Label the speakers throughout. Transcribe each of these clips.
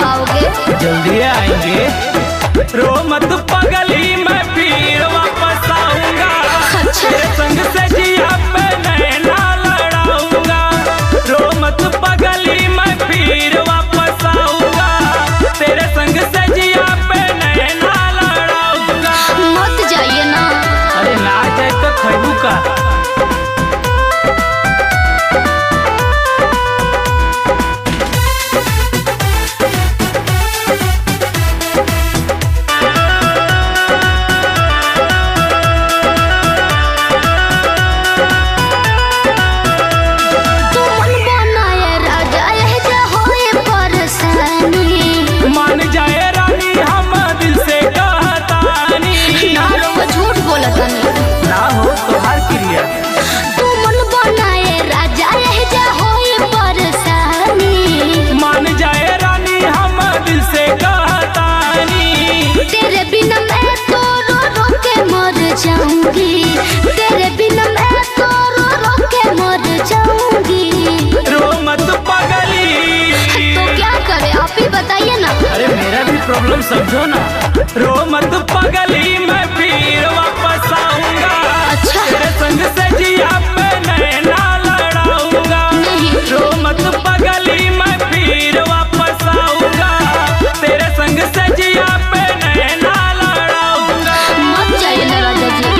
Speaker 1: आओगे?
Speaker 2: जल्दी आएंगे। रो मत पगली, मैं फिर वापस आऊंगा। तेरे संग से जिया पे नैना लड़ाऊंगा। रो मत पगली, मैं फिर वापस आऊंगा। तेरे संग से जिया पे नैना लड़ाऊंगा।
Speaker 1: मत जाइए ना।
Speaker 2: अरे ना जाए तो खैबू का।
Speaker 1: तेरे बिना मैं तो रो रो के मर जाऊंगी।
Speaker 2: रो मत पगली।
Speaker 1: तो क्या करे आप ही बताइए ना।
Speaker 2: अरे मेरा भी प्रॉब्लम समझो ना। रो मत पगली, मैं फिर वापस आऊंगा।
Speaker 1: अच्छा।
Speaker 2: तेरे संग से जिया पे नैना लड़ाऊंगा। रो मत पगली, मैं फिर वापस आऊंगा। तेरे संग से जिया पे नैना लड़ाऊंगा।
Speaker 1: मत जाइए ना राजा जी।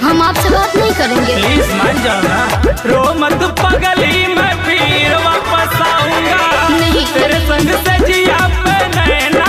Speaker 1: हम आपसे बात नहीं करेंगे।
Speaker 2: प्लीज मान जाओ ना। रो मत पगली, मैं फिर वापस आऊंगा।
Speaker 1: नहीं।
Speaker 2: तेरे संग से जिया पे नैना